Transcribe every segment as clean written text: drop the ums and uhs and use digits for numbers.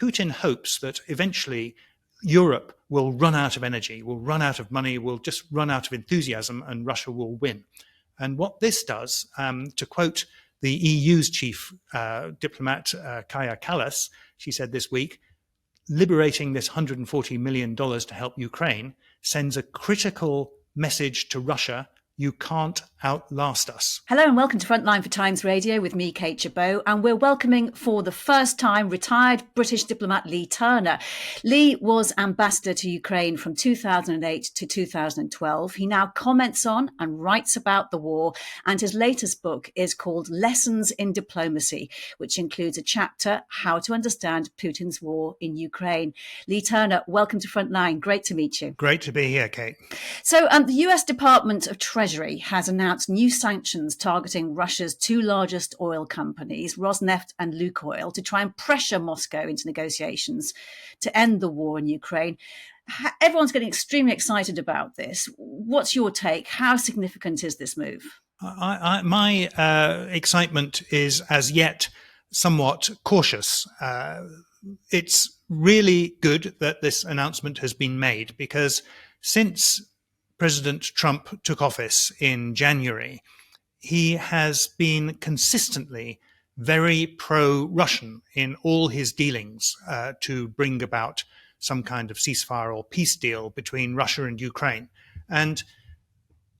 Putin hopes that eventually Europe will run out of energy, will run out of money, will just run out of enthusiasm, and Russia will win. And what this does, to quote the EU's chief diplomat, Kaja Kallas, she said this week, liberating this $140 million to help Ukraine sends a critical message to Russia: you can't outlast us. Hello and welcome to Frontline for Times Radio with me, Kate Chabot, and we're welcoming for the first time retired British diplomat Leigh Turner. Leigh was ambassador to Ukraine from 2008 to 2012. He now comments on and writes about the war, and his latest book is called Lessons in Diplomacy, which includes a chapter, How to Understand Putin's War in Ukraine. Leigh Turner, welcome to Frontline. Great to meet you. Great to be here, Kate. So the US Department of Treasury has announced new sanctions targeting Russia's two largest oil companies, Rosneft and Lukoil, to try and pressure Moscow into negotiations to end the war in Ukraine. Everyone's getting extremely excited about this. What's your take? How significant is this move? My excitement is as yet somewhat cautious. It's really good that this announcement has been made, because since President Trump took office in January, he has been consistently very pro-Russian in all his dealings to bring about some kind of ceasefire or peace deal between Russia and Ukraine. And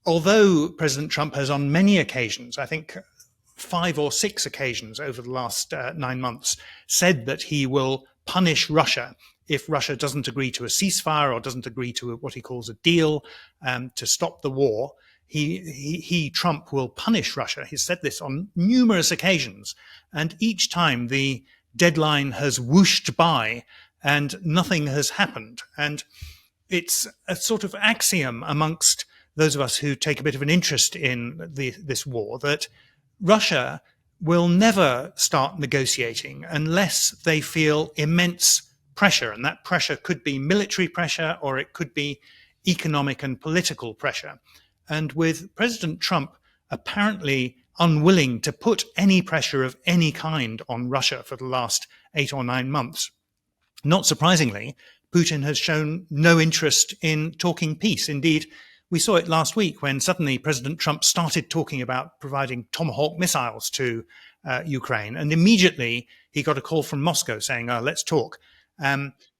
although President Trump has on many occasions, I think 5 or 6 occasions over the last 9 months, said that he will punish Russia if Russia doesn't agree to a ceasefire or doesn't agree to what he calls a deal to stop the war, Trump will punish Russia. He's said this on numerous occasions, and each time the deadline has whooshed by and nothing has happened. And it's a sort of axiom amongst those of us who take a bit of an interest in this war that Russia will never start negotiating unless they feel immense pressure, and that pressure could be military pressure or it could be economic and political pressure. And with President Trump apparently unwilling to put any pressure of any kind on Russia for the last 8 or 9 months, not surprisingly, Putin has shown no interest in talking peace. Indeed, we saw it last week when suddenly President Trump started talking about providing Tomahawk missiles to Ukraine, and immediately he got a call from Moscow saying, let's talk.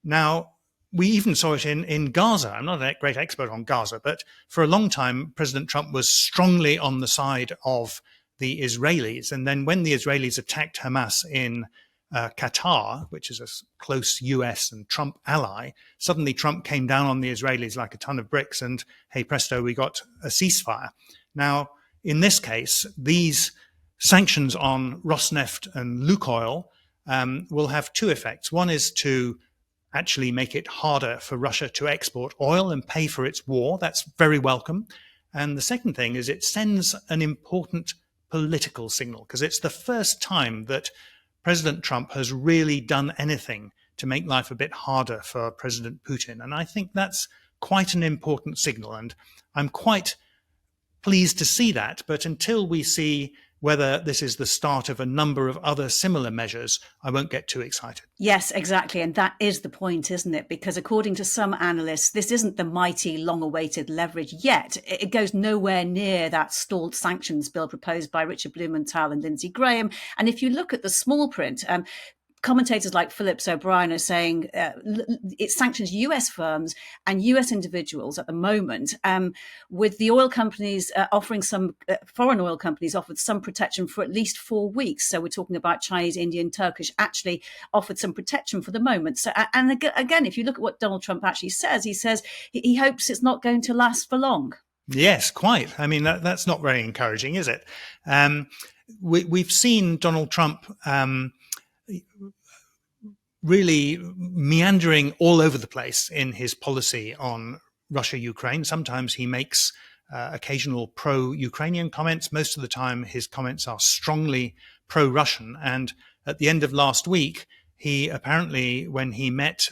Now, we even saw it in Gaza. I'm not a great expert on Gaza, but for a long time, President Trump was strongly on the side of the Israelis. And then when the Israelis attacked Hamas in Qatar, which is a close US and Trump ally, suddenly Trump came down on the Israelis like a ton of bricks, and hey presto, we got a ceasefire. Now, in this case, these sanctions on Rosneft and Lukoil will have 2 effects. One is to actually make it harder for Russia to export oil and pay for its war. That's very welcome. And the second thing is it sends an important political signal, because it's the first time that President Trump has really done anything to make life a bit harder for President Putin. And I think that's quite an important signal. And I'm quite pleased to see that. But until we see whether this is the start of a number of other similar measures, I won't get too excited. Yes, exactly. And that is the point, isn't it? Because according to some analysts, this isn't the mighty, long-awaited leverage yet. It goes nowhere near that stalled sanctions bill proposed by Richard Blumenthal and Lindsey Graham. And if you look at the small print, commentators like Phillips O'Brien are saying it sanctions US firms and US individuals at the moment, with the oil companies offering foreign oil companies offered some protection for at least 4 weeks. So we're talking about Chinese, Indian, Turkish actually offered some protection for the moment. So, and again, if you look at what Donald Trump actually says, he says he hopes it's not going to last for long. Yes, quite. I mean, that's not very encouraging, is it? We've seen Donald Trump really meandering all over the place in his policy on Russia-Ukraine. Sometimes he makes occasional pro-Ukrainian comments. Most of the time, his comments are strongly pro-Russian. And at the end of last week, he apparently, when he met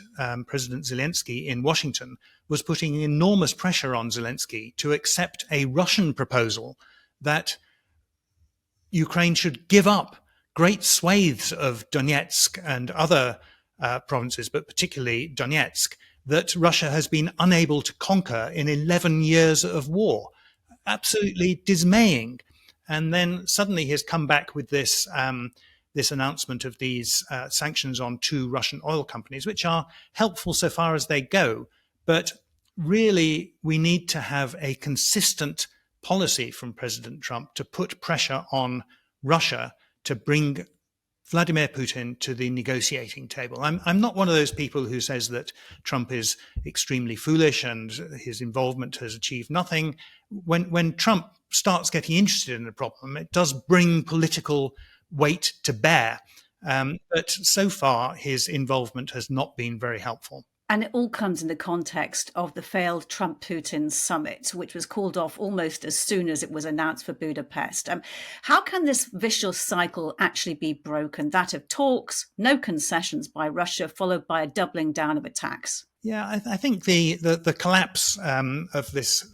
President Zelensky in Washington, was putting enormous pressure on Zelensky to accept a Russian proposal that Ukraine should give up great swathes of Donetsk and other provinces, but particularly Donetsk, that Russia has been unable to conquer in 11 years of war. Absolutely dismaying. And then suddenly he has come back with this this announcement of these sanctions on 2 Russian oil companies, which are helpful so far as they go. But really, we need to have a consistent policy from President Trump to put pressure on Russia to bring Vladimir Putin to the negotiating table. I'm not one of those people who says that Trump is extremely foolish and his involvement has achieved nothing. When Trump starts getting interested in a problem, it does bring political weight to bear. But so far, his involvement has not been very helpful. And it all comes in the context of the failed Trump-Putin summit, which was called off almost as soon as it was announced for Budapest. How can this vicious cycle actually be broken? That of talks, no concessions by Russia, followed by a doubling down of attacks. Yeah, I think the collapse of this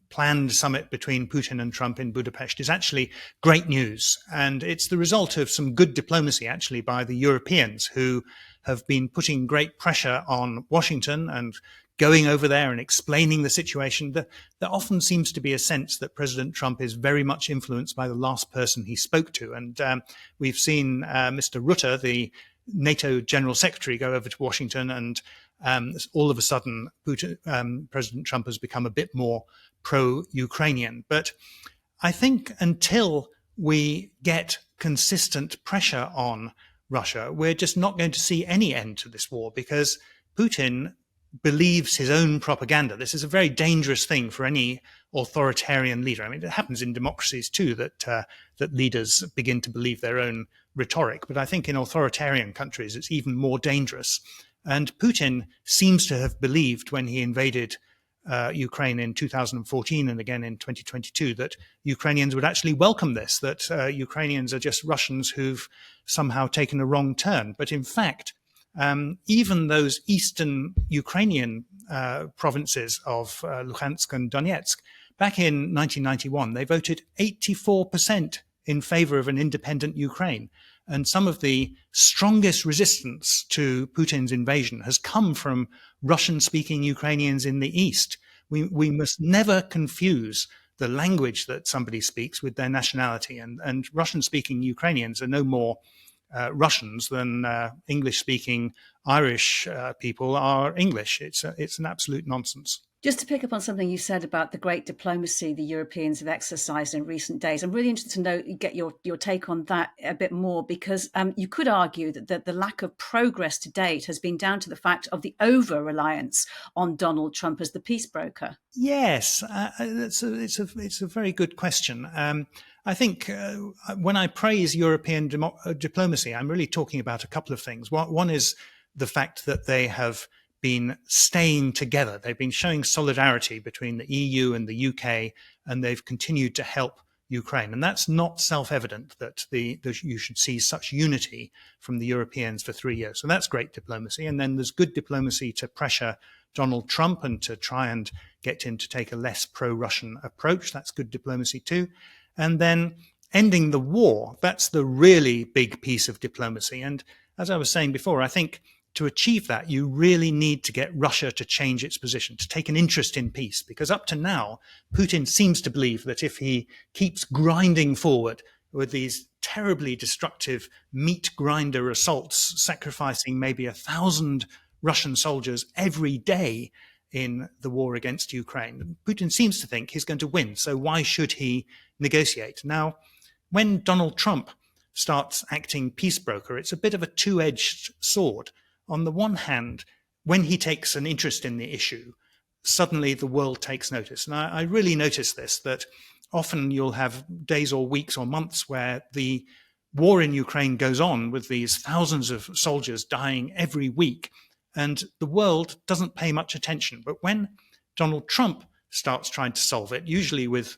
planned summit between Putin and Trump in Budapest is actually great news. And it's the result of some good diplomacy, actually, by the Europeans who have been putting great pressure on Washington and going over there and explaining the situation. There often seems to be a sense that President Trump is very much influenced by the last person he spoke to. And we've seen Mr. Rutte, the NATO General Secretary, go over to Washington, and all of a sudden President Trump has become a bit more pro-Ukrainian. But I think until we get consistent pressure on Russia, we're just not going to see any end to this war, because Putin believes his own propaganda. This is a very dangerous thing for any authoritarian leader. I mean, it happens in democracies too, that leaders begin to believe their own rhetoric. But I think in authoritarian countries, it's even more dangerous. And Putin seems to have believed, when he invaded Ukraine in 2014 and again in 2022, that Ukrainians would actually welcome this, that Ukrainians are just Russians who've somehow taken a wrong turn. But in fact, even those eastern Ukrainian provinces of Luhansk and Donetsk, back in 1991, they voted 84% in favor of an independent Ukraine. And some of the strongest resistance to Putin's invasion has come from Russian-speaking Ukrainians in the East. We must never confuse the language that somebody speaks with their nationality. And Russian-speaking Ukrainians are no more Russians than English-speaking Irish people are English. It's an absolute nonsense. Just to pick up on something you said about the great diplomacy the Europeans have exercised in recent days, I'm really interested to get your take on that a bit more, because you could argue that the lack of progress to date has been down to the fact of the over-reliance on Donald Trump as the peace broker. Yes, it's a very good question. I think when I praise European diplomacy, I'm really talking about a couple of things. One is the fact that they have been staying together. They've been showing solidarity between the EU and the UK, and they've continued to help Ukraine. And that's not self-evident that you should see such unity from the Europeans for 3 years. So that's great diplomacy. And then there's good diplomacy to pressure Donald Trump and to try and get him to take a less pro-Russian approach. That's good diplomacy too. And then ending the war, that's the really big piece of diplomacy. And as I was saying before, I think to achieve that, you really need to get Russia to change its position, to take an interest in peace, because up to now, Putin seems to believe that if he keeps grinding forward with these terribly destructive meat grinder assaults, sacrificing maybe 1,000 Russian soldiers every day in the war against Ukraine, Putin seems to think he's going to win. So why should he negotiate? Now, when Donald Trump starts acting peace broker, it's a bit of a two-edged sword. On the one hand, when he takes an interest in the issue, suddenly the world takes notice. And I really notice this, that often you'll have days or weeks or months where the war in Ukraine goes on with these thousands of soldiers dying every week, and the world doesn't pay much attention. But when Donald Trump starts trying to solve it, usually with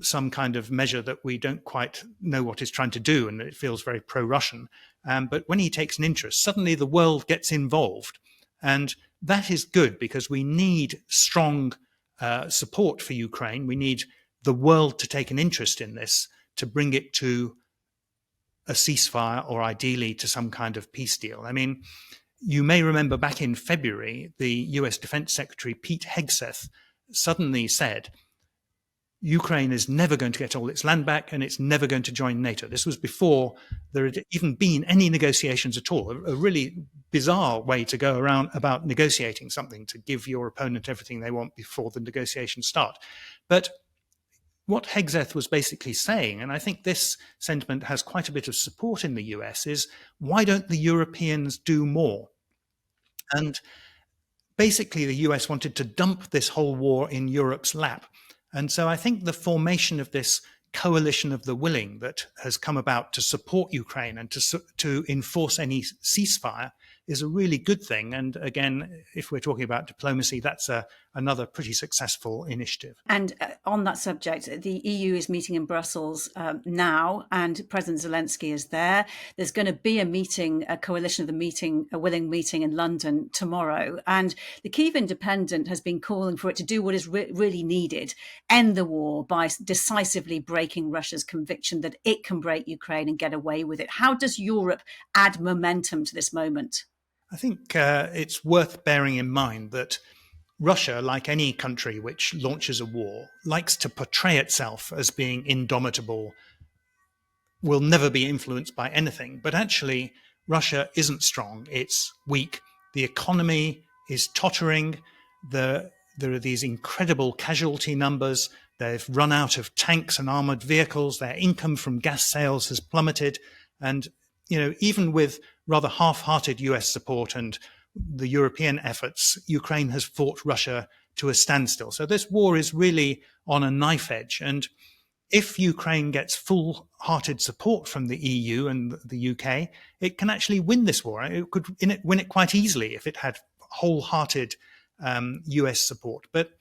some kind of measure that we don't quite know what he's trying to do, and it feels very pro-Russian. But when he takes an interest, suddenly the world gets involved. And that is good, because we need strong support for Ukraine. We need the world to take an interest in this to bring it to a ceasefire, or ideally to some kind of peace deal. I mean, You may remember back in February, the US Defense Secretary Pete Hegseth suddenly said, Ukraine is never going to get all its land back and it's never going to join NATO. This was before there had even been any negotiations at all. A really bizarre way to go around about negotiating something, to give your opponent everything they want before the negotiations start. But what Hegseth was basically saying, and I think this sentiment has quite a bit of support in the US, is why don't the Europeans do more? And basically, the US wanted to dump this whole war in Europe's lap. And so I think the formation of this coalition of the willing that has come about to support Ukraine and to enforce any ceasefire is a really good thing. And again, if we're talking about diplomacy, that's another pretty successful initiative. And on that subject, the EU is meeting in Brussels now, and President Zelensky is there. There's going to be a coalition of the meeting, a willing meeting in London tomorrow. And the Kyiv Independent has been calling for it to do what is really needed, end the war by decisively breaking Russia's conviction that it can break Ukraine and get away with it. How does Europe add momentum to this moment? I think it's worth bearing in mind that Russia, like any country which launches a war, likes to portray itself as being indomitable, will never be influenced by anything. But actually, Russia isn't strong. It's weak. The economy is tottering. There are these incredible casualty numbers. They've run out of tanks and armored vehicles. Their income from gas sales has plummeted. And, even with rather half-hearted US support and the European efforts, Ukraine has fought Russia to a standstill. So this war is really on a knife edge. And if Ukraine gets full-hearted support from the EU and the UK, it can actually win this war. It could win it quite easily if it had wholehearted US support. But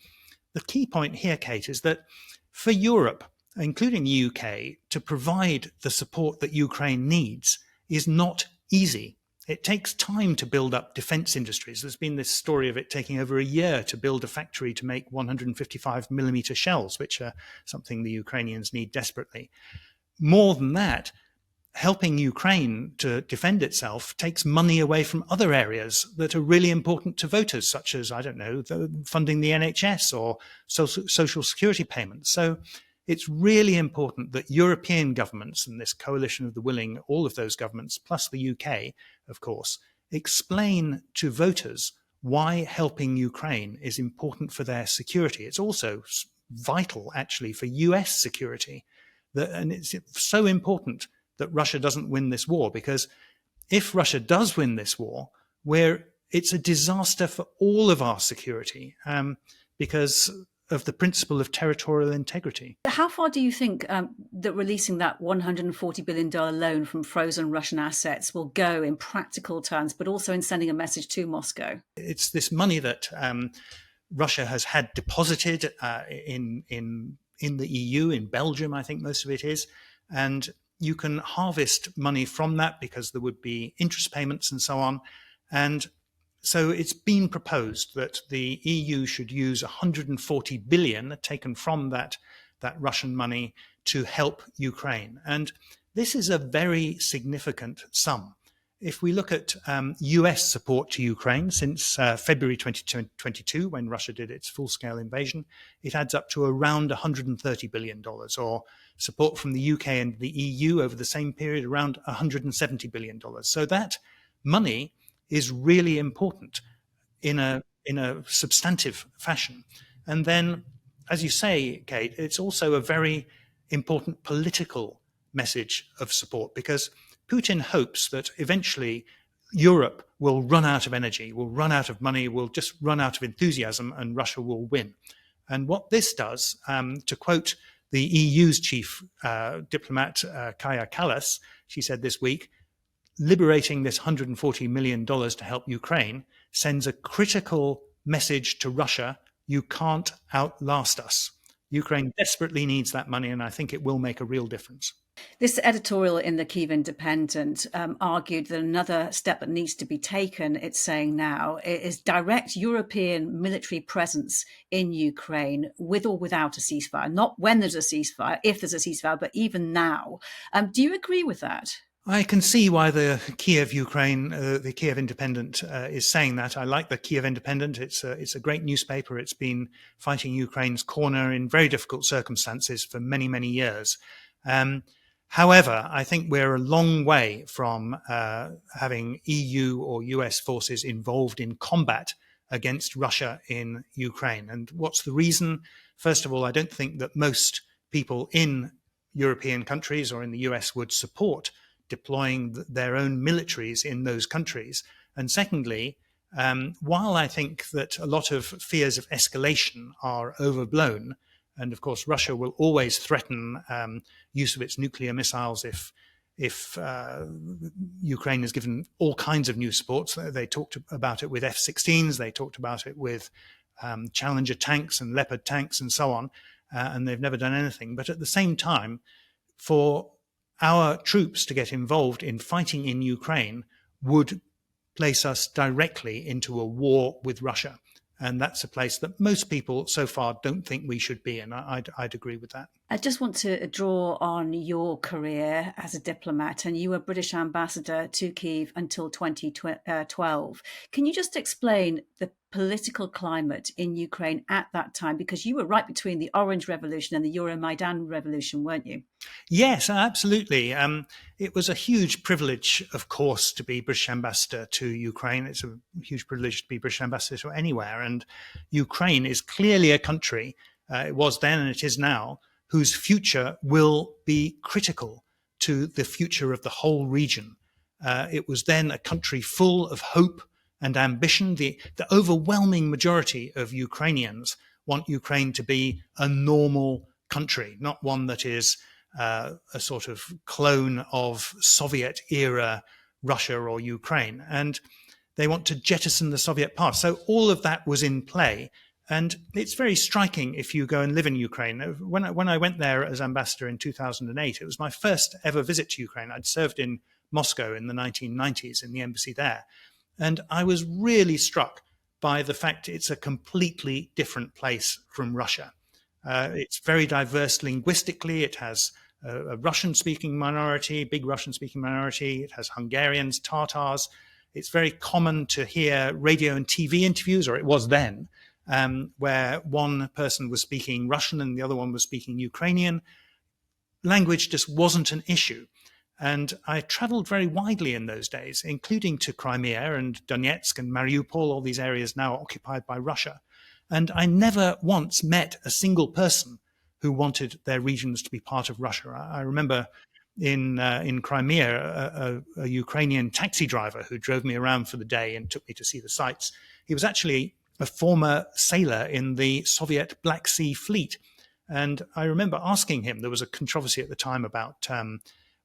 the key point here, Kate, is that for Europe, including the UK, to provide the support that Ukraine needs is not easy. It takes time to build up defense industries. There's been this story of it taking over a year to build a factory to make 155 millimeter shells, which are something the Ukrainians need desperately. More than that, helping Ukraine to defend itself takes money away from other areas that are really important to voters, such as, funding the NHS or social security payments. So it's really important that European governments and this coalition of the willing, all of those governments, plus the UK, of course, explain to voters why helping Ukraine is important for their security. It's also vital, actually, for US security. And it's so important that Russia doesn't win this war, because if Russia does win this war, it's a disaster for all of our security, because of the principle of territorial integrity. How far do you think that releasing that $140 billion loan from frozen Russian assets will go in practical terms, but also in sending a message to Moscow? It's this money that Russia has had deposited in the EU, in Belgium, I think most of it is. And you can harvest money from that because there would be interest payments and so on. And so it's been proposed that the EU should use 140 billion taken from that Russian money to help Ukraine. And this is a very significant sum. If we look at US support to Ukraine since February 2022, when Russia did its full-scale invasion, it adds up to around $130 billion, or support from the UK and the EU over the same period, around $170 billion. So that money is really important in a substantive fashion. And then, as you say, Kate, it's also a very important political message of support, because Putin hopes that eventually Europe will run out of energy, will run out of money, will just run out of enthusiasm, and Russia will win. And what this does, to quote the EU's chief diplomat, Kaja Kallas, she said this week, liberating this $140 million to help Ukraine sends a critical message to Russia: you can't outlast us. Ukraine desperately needs that money, and I think it will make a real difference. This editorial in the Kyiv Independent argued that another step that needs to be taken, it's saying now, is direct European military presence in Ukraine, with or without a ceasefire. Not when there's a ceasefire, if there's a ceasefire, but even now. Do you agree with that? I can see why the Kiev Ukraine, the Kiev Independent, is saying that. I like the Kiev Independent. It's a great newspaper. It's been fighting Ukraine's corner in very difficult circumstances for many, many years. Um, However, I think we're a long way from having EU or US forces involved in combat against Russia in Ukraine. And what's the reason? First of all, I don't think that most people in European countries or in the US would support deploying their own militaries in those countries. And secondly, while I think that a lot of fears of escalation are overblown, and of course Russia will always threaten use of its nuclear missiles if Ukraine is given all kinds of new supports. They talked about it with F-16s, they talked about it with Challenger tanks and Leopard tanks and so on, and they've never done anything. But at the same time, for our troops to get involved in fighting in Ukraine would place us directly into a war with Russia. And that's a place that most people so far don't think we should be in. I'd agree with that. I just want to draw on your career as a diplomat, and you were British ambassador to Kyiv until 2012. Can you just explain the political climate in Ukraine at that time? Because you were right between the Orange Revolution and the Euromaidan Revolution, weren't you? Yes, absolutely. It was a huge privilege, of course, to be British ambassador to Ukraine. It's a huge privilege to be British ambassador to anywhere. And Ukraine is clearly a country, it was then and it is now, whose future will be critical to the future of the whole region. It was then a country full of hope and ambition. The overwhelming majority of Ukrainians want Ukraine to be a normal country, not one that is a sort of clone of Soviet era Russia or Ukraine. And they want to jettison the Soviet past. So all of that was in play. And it's very striking if you go and live in Ukraine. When I went there as ambassador in 2008, it was my first ever visit to Ukraine. I'd served in Moscow in the 1990s in the embassy there. And I was really struck by the fact it's a completely different place from Russia. It's very diverse linguistically. It has a Russian-speaking minority, big Russian-speaking minority. It has Hungarians, Tatars. It's very common to hear radio and TV interviews, or it was then, where one person was speaking Russian and the other one was speaking Ukrainian. Language just wasn't an issue. And I traveled very widely in those days, including to Crimea and Donetsk and Mariupol, all these areas now occupied by Russia. And I never once met a single person who wanted their regions to be part of Russia. I remember in Crimea, a Ukrainian taxi driver who drove me around for the day and took me to see the sights. He was actually a former sailor in the Soviet Black Sea Fleet. And I remember asking him, there was a controversy at the time about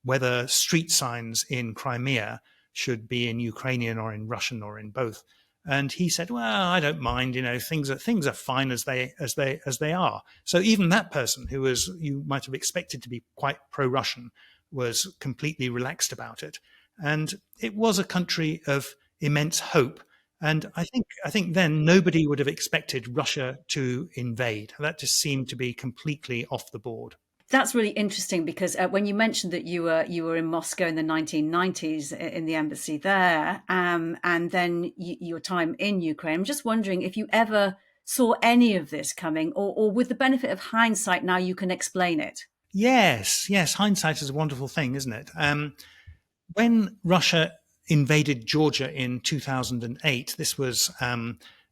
whether street signs in Crimea should be in Ukrainian or in Russian or in both. And he said, "Well, I don't mind. You know, things are fine as they are." So even that person, who was you might have expected to be quite pro-Russian, was completely relaxed about it. And it was a country of immense hope. And I think then nobody would have expected Russia to invade. That just seemed to be completely off the board. That's really interesting because when you mentioned that you were in Moscow in the 1990s in the embassy there, and then your time in Ukraine, I'm just wondering if you ever saw any of this coming, or with the benefit of hindsight, now you can explain it. Yes, hindsight is a wonderful thing, isn't it? When Russia invaded Georgia in 2008, this was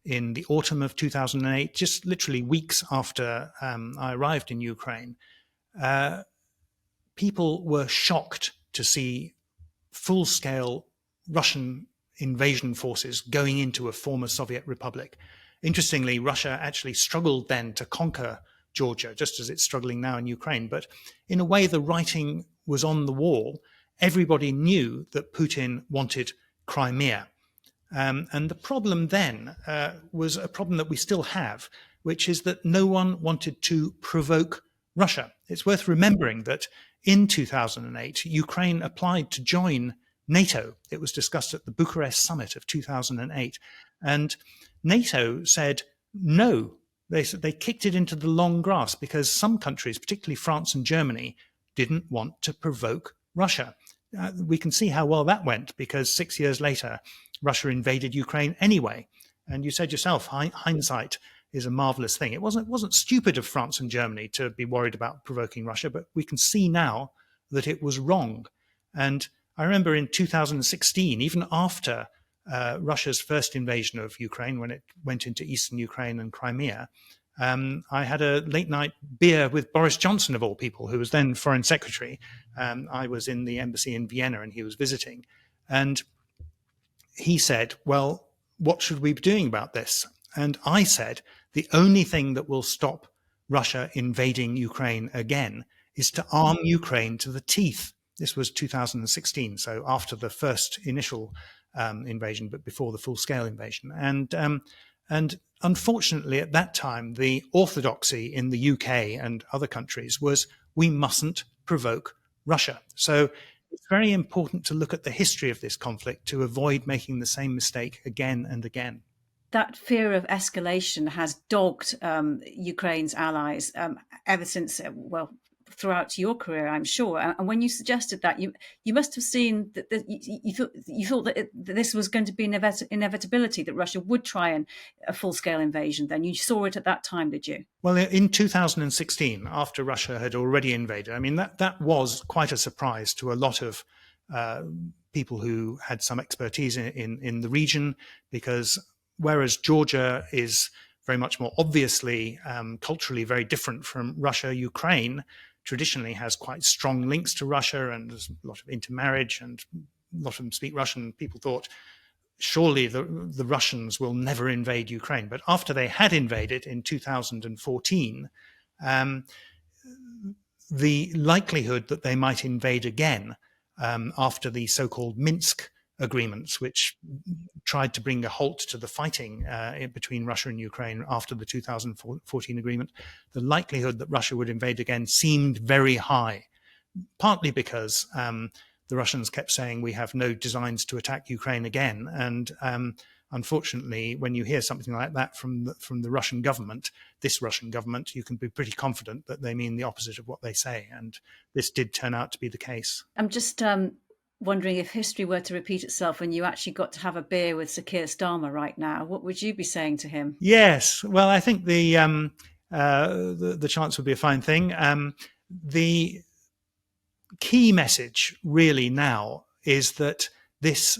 in the autumn of 2008, just literally weeks after I arrived in Ukraine. People were shocked to see full-scale Russian invasion forces going into a former Soviet republic. Interestingly, Russia actually struggled then to conquer Georgia, just as it's struggling now in Ukraine. But in a way, the writing was on the wall. Everybody knew that Putin wanted Crimea. And the problem then was a problem that we still have, which is that no one wanted to provoke Russia. It's worth remembering that in 2008, Ukraine applied to join NATO. It was discussed at the Bucharest summit of 2008. And NATO said no. They kicked it into the long grass because some countries, particularly France and Germany, didn't want to provoke Russia. we can see how well that went, because 6 years later, Russia invaded Ukraine anyway. And you said yourself, hindsight is a marvelous thing. It wasn't stupid of France and Germany to be worried about provoking Russia, but we can see now that it was wrong. And I remember in 2016, even after Russia's first invasion of Ukraine, when it went into eastern Ukraine and Crimea, I had a late night beer with Boris Johnson, of all people, who was then foreign secretary. I was in the embassy in Vienna and he was visiting. And he said, well, what should we be doing about this? And I said, the only thing that will stop Russia invading Ukraine again is to arm Ukraine to the teeth. This was 2016, so after the first initial invasion, but before the full-scale invasion. And unfortunately, at that time, the orthodoxy in the UK and other countries was we mustn't provoke Russia. So it's very important to look at the history of this conflict to avoid making the same mistake again and again. That fear of escalation has dogged Ukraine's allies ever since, throughout your career, I'm sure. And when you suggested that, you must have seen that you thought that this was going to be an inevitability, that Russia would try a full-scale invasion. Then you saw it at that time, did you? Well, in 2016, after Russia had already invaded, I mean, that was quite a surprise to a lot of people who had some expertise in the region, because whereas Georgia is very much more obviously culturally very different from Russia, Ukraine traditionally has quite strong links to Russia, and there's a lot of intermarriage, and a lot of them speak Russian. People thought, surely the Russians will never invade Ukraine. But after they had invaded in 2014, the likelihood that they might invade again after the so-called Minsk agreements, which tried to bring a halt to the fighting between Russia and Ukraine after the 2014 agreement, the likelihood that Russia would invade again seemed very high, partly because the Russians kept saying we have no designs to attack Ukraine again. And unfortunately, when you hear something like that from the Russian government, this Russian government, you can be pretty confident that they mean the opposite of what they say. And this did turn out to be the case. I'm just wondering, if history were to repeat itself and you actually got to have a beer with Sir Keir Starmer right now, what would you be saying to him? Yes, well, I think the chance would be a fine thing. The key message really now is that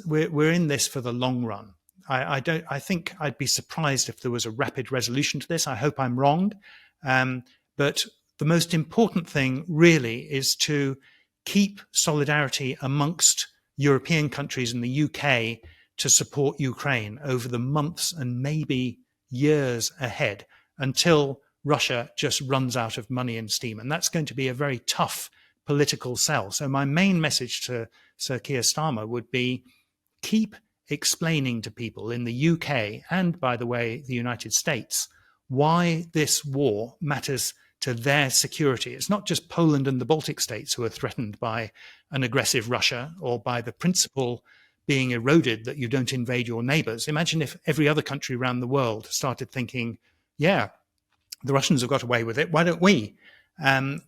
we're in this for the long run. I think I'd be surprised if there was a rapid resolution to this. I hope I'm wrong, but the most important thing really is to keep solidarity amongst European countries and the UK to support Ukraine over the months and maybe years ahead, until Russia just runs out of money and steam. And that's going to be a very tough political sell. So my main message to Sir Keir Starmer would be, keep explaining to people in the UK and, by the way, the United States, why this war matters to their security. It's not just Poland and the Baltic states who are threatened by an aggressive Russia, or by the principle being eroded that you don't invade your neighbors. Imagine if every other country around the world started thinking, yeah, the Russians have got away with it, why don't we?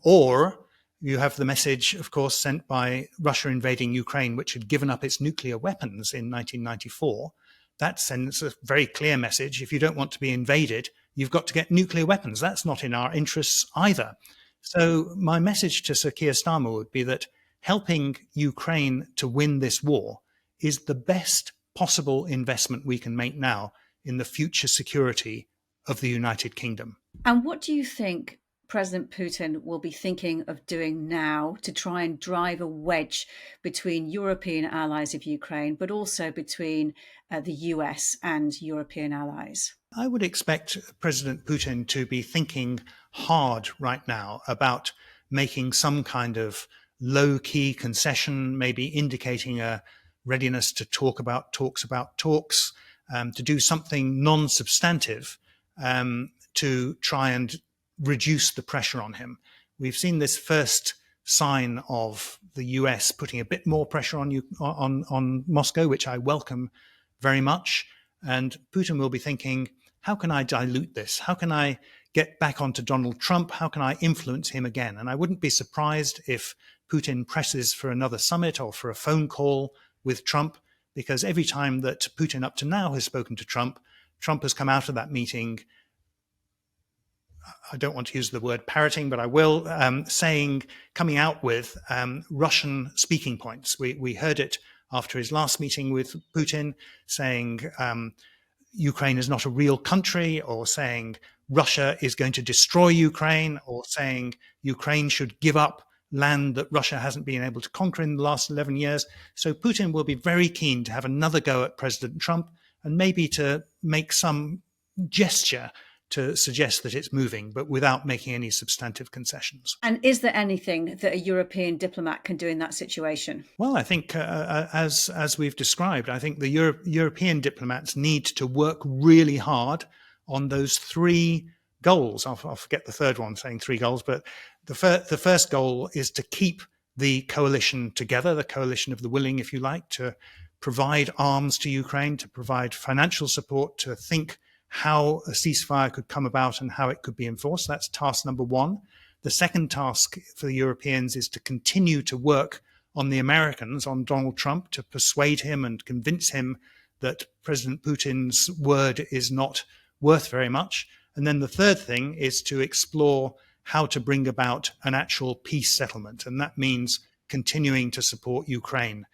Or you have the message, of course, sent by Russia invading Ukraine, which had given up its nuclear weapons in 1994. That sends a very clear message. If you don't want to be invaded, you've got to get nuclear weapons. That's not in our interests either. So my message to Sir Keir Starmer would be that helping Ukraine to win this war is the best possible investment we can make now in the future security of the United Kingdom. And what do you think President Putin will be thinking of doing now to try and drive a wedge between European allies of Ukraine, but also between the US and European allies? I would expect President Putin to be thinking hard right now about making some kind of low-key concession, maybe indicating a readiness to talk about talks, to do something non-substantive to try and reduce the pressure on him. We've seen this first sign of the US putting a bit more pressure on Moscow, which I welcome very much. And Putin will be thinking, how can I dilute this? How can I get back onto Donald Trump? How can I influence him again? And I wouldn't be surprised if Putin presses for another summit or for a phone call with Trump, because every time that Putin up to now has spoken to Trump, Trump has come out of that meeting, I don't want to use the word parroting, but I will, coming out with Russian speaking points. We heard it after his last meeting with Putin, saying Ukraine is not a real country, or saying Russia is going to destroy Ukraine, or saying Ukraine should give up land that Russia hasn't been able to conquer in the last 11 years. So Putin will be very keen to have another go at President Trump, and maybe to make some gesture to suggest that it's moving, but without making any substantive concessions. And is there anything that a European diplomat can do in that situation? Well, I think, as we've described, I think the European diplomats need to work really hard on those three goals. I'll forget the third one, saying three goals, but the first goal is to keep the coalition together, the coalition of the willing, if you like, to provide arms to Ukraine, to provide financial support, to think how a ceasefire could come about and how it could be enforced. That's task number one. The second task for the Europeans is to continue to work on the Americans, on Donald Trump, to persuade him and convince him that President Putin's word is not worth very much. And then the third thing is to explore how to bring about an actual peace settlement. And that means continuing to support Ukraine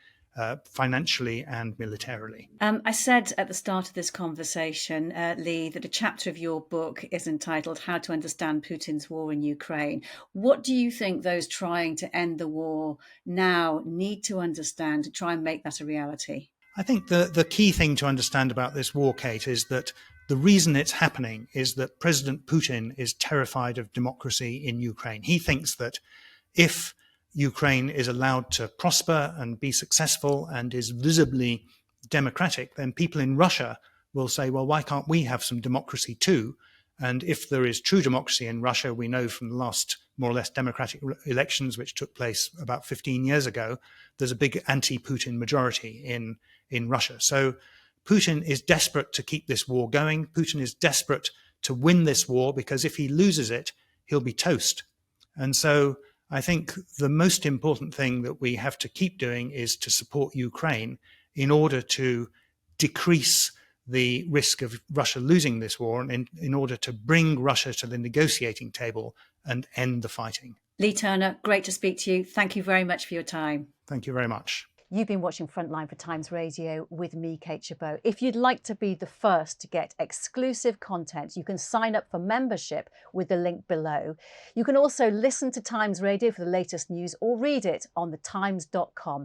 financially and militarily. I said at the start of this conversation, Leigh, that a chapter of your book is entitled How to Understand Putin's War in Ukraine. What do you think those trying to end the war now need to understand to try and make that a reality? I think the key thing to understand about this war, Kate, is that the reason it's happening is that President Putin is terrified of democracy in Ukraine. He thinks that if Ukraine is allowed to prosper and be successful and is visibly democratic, then people in Russia will say, well, why can't we have some democracy too? And if there is true democracy in Russia, we know from the last more or less democratic elections, which took place about 15 years ago, there's a big anti-Putin majority in Russia. So Putin is desperate to keep this war going. Putin is desperate to win this war, because if he loses it, he'll be toast. And so I think the most important thing that we have to keep doing is to support Ukraine in order to decrease the risk of Russia losing this war, and in order to bring Russia to the negotiating table and end the fighting. Leigh Turner, great to speak to you. Thank you very much for your time. Thank you very much. You've been watching Frontline for Times Radio with me, Kate Chabot. If you'd like to be the first to get exclusive content, you can sign up for membership with the link below. You can also listen to Times Radio for the latest news, or read it on thetimes.com.